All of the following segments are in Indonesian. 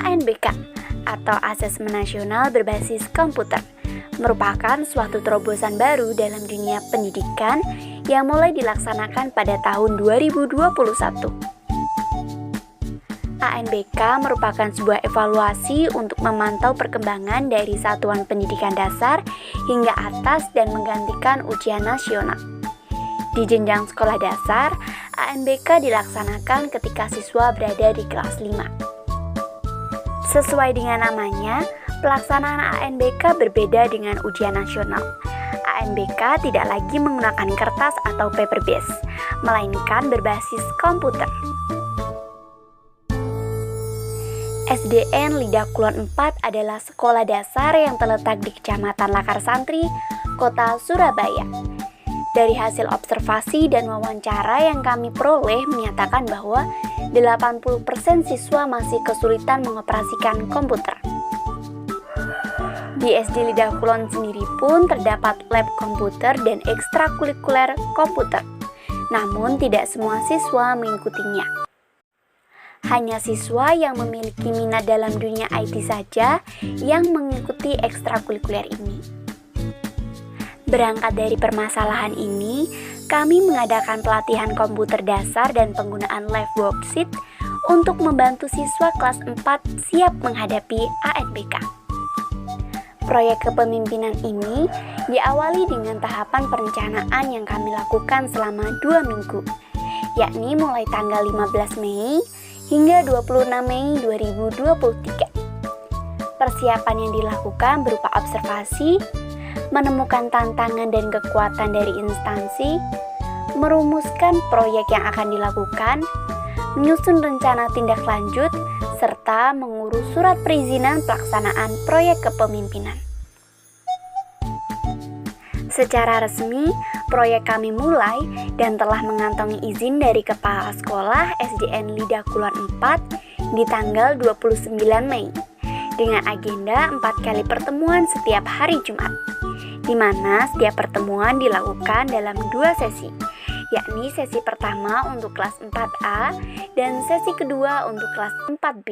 ANBK atau Asesmen Nasional Berbasis Komputer merupakan suatu terobosan baru dalam dunia pendidikan yang mulai dilaksanakan pada tahun 2021. ANBK merupakan sebuah evaluasi untuk memantau perkembangan dari satuan pendidikan dasar hingga atas dan menggantikan ujian nasional. Di jenjang sekolah dasar, ANBK dilaksanakan ketika siswa berada di kelas 5. Sesuai dengan namanya, pelaksanaan ANBK berbeda dengan ujian nasional. ANBK tidak lagi menggunakan kertas atau paper base, melainkan berbasis komputer. SDN Lidah Kulon 4 adalah sekolah dasar yang terletak di Kecamatan Lakar Santri, Kota Surabaya. Dari hasil observasi dan wawancara yang kami peroleh menyatakan bahwa 80% siswa masih kesulitan mengoperasikan komputer. Di SD Lidah Kulon sendiri pun terdapat lab komputer dan ekstrakurikuler komputer. Namun tidak semua siswa mengikutinya. Hanya siswa yang memiliki minat dalam dunia IT saja yang mengikuti ekstrakurikuler ini. Berangkat dari permasalahan ini, kami mengadakan pelatihan komputer dasar dan penggunaan live worksheet untuk membantu siswa kelas 4 siap menghadapi ANBK. Proyek kepemimpinan ini diawali dengan tahapan perencanaan yang kami lakukan selama 2 minggu, yakni mulai tanggal 15 Mei hingga 26 Mei 2023. Persiapan yang dilakukan berupa observasi, menemukan tantangan dan kekuatan dari instansi, merumuskan proyek yang akan dilakukan, menyusun rencana tindak lanjut, serta mengurus surat perizinan pelaksanaan proyek kepemimpinan. Secara resmi, proyek kami mulai dan telah mengantongi izin dari Kepala Sekolah SDN Lidah Kulon 4 di tanggal 29 Mei dengan agenda 4 kali pertemuan setiap hari Jumat, di mana setiap pertemuan dilakukan dalam 2 sesi, yakni sesi pertama untuk kelas 4A dan sesi kedua untuk kelas 4B.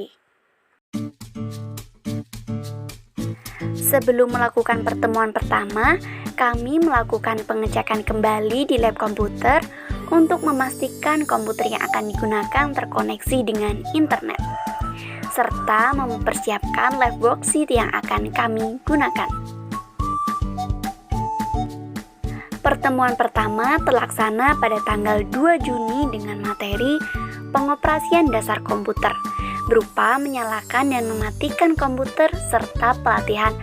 Sebelum melakukan pertemuan pertama, kami melakukan pengecekan kembali di lab komputer untuk memastikan komputer yang akan digunakan terkoneksi dengan internet, serta mempersiapkan live worksheet yang akan kami gunakan. Pertemuan pertama terlaksana pada tanggal 2 Juni dengan materi pengoperasian dasar komputer, berupa menyalakan dan mematikan komputer serta pelatihan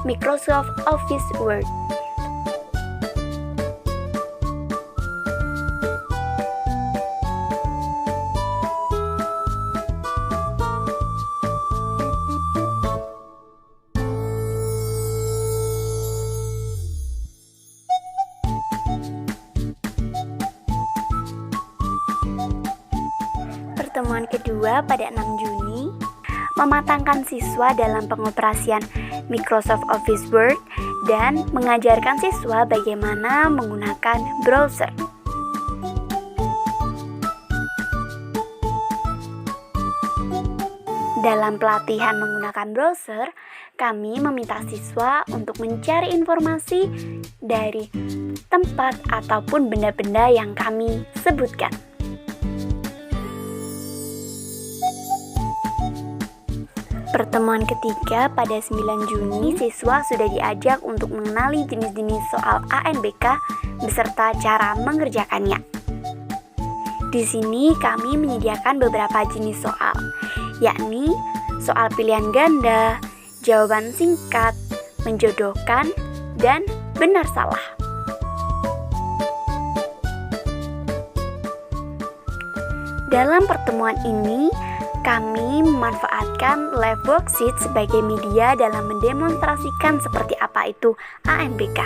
Microsoft Office Word. Pertemuan kedua pada 6 Juni, mematangkan siswa dalam pengoperasian Microsoft Office Word dan mengajarkan siswa bagaimana menggunakan browser. Dalam pelatihan menggunakan browser, kami meminta siswa untuk mencari informasi dari tempat ataupun benda-benda yang kami sebutkan. Pertemuan ketiga pada 9 Juni, siswa sudah diajak untuk mengenali jenis-jenis soal ANBK beserta cara mengerjakannya. Di sini kami menyediakan beberapa jenis soal, yakni soal pilihan ganda, jawaban singkat, menjodohkan, dan benar salah. Dalam pertemuan ini, kami memanfaatkan live worksheet sebagai media dalam mendemonstrasikan seperti apa itu ANBK.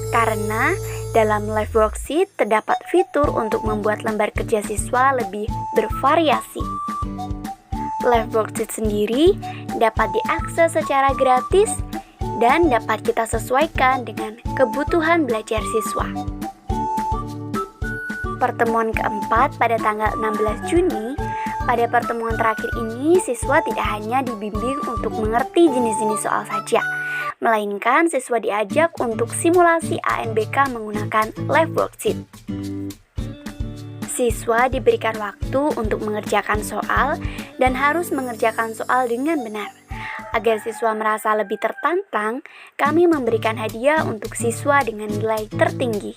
Karena dalam live worksheet terdapat fitur untuk membuat lembar kerja siswa lebih bervariasi. Live worksheet sendiri dapat diakses secara gratis dan dapat kita sesuaikan dengan kebutuhan belajar siswa. Pertemuan keempat pada tanggal 16 Juni Pada pertemuan terakhir ini, siswa tidak hanya dibimbing untuk mengerti jenis-jenis soal saja, melainkan siswa diajak untuk simulasi ANBK menggunakan live worksheet. Siswa diberikan waktu untuk mengerjakan soal dan harus mengerjakan soal dengan benar. Agar siswa merasa lebih tertantang, kami memberikan hadiah untuk siswa dengan nilai tertinggi.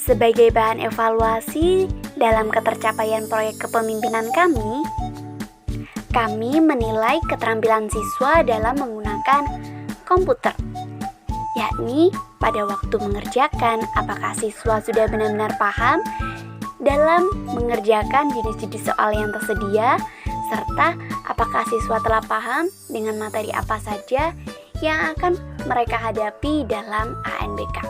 Sebagai bahan evaluasi dalam ketercapaian proyek kepemimpinan kami menilai keterampilan siswa dalam menggunakan komputer, yakni pada waktu mengerjakan apakah siswa sudah benar-benar paham dalam mengerjakan jenis-jenis soal yang tersedia, serta apakah siswa telah paham dengan materi apa saja yang akan mereka hadapi dalam ANBK.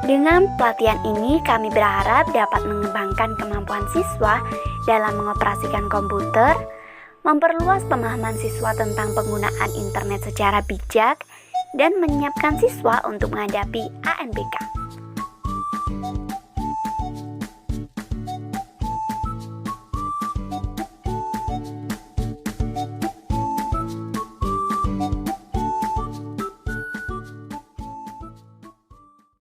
Dengan pelatihan ini, kami berharap dapat mengembangkan kemampuan siswa dalam mengoperasikan komputer, memperluas pemahaman siswa tentang penggunaan internet secara bijak, dan menyiapkan siswa untuk menghadapi ANBK.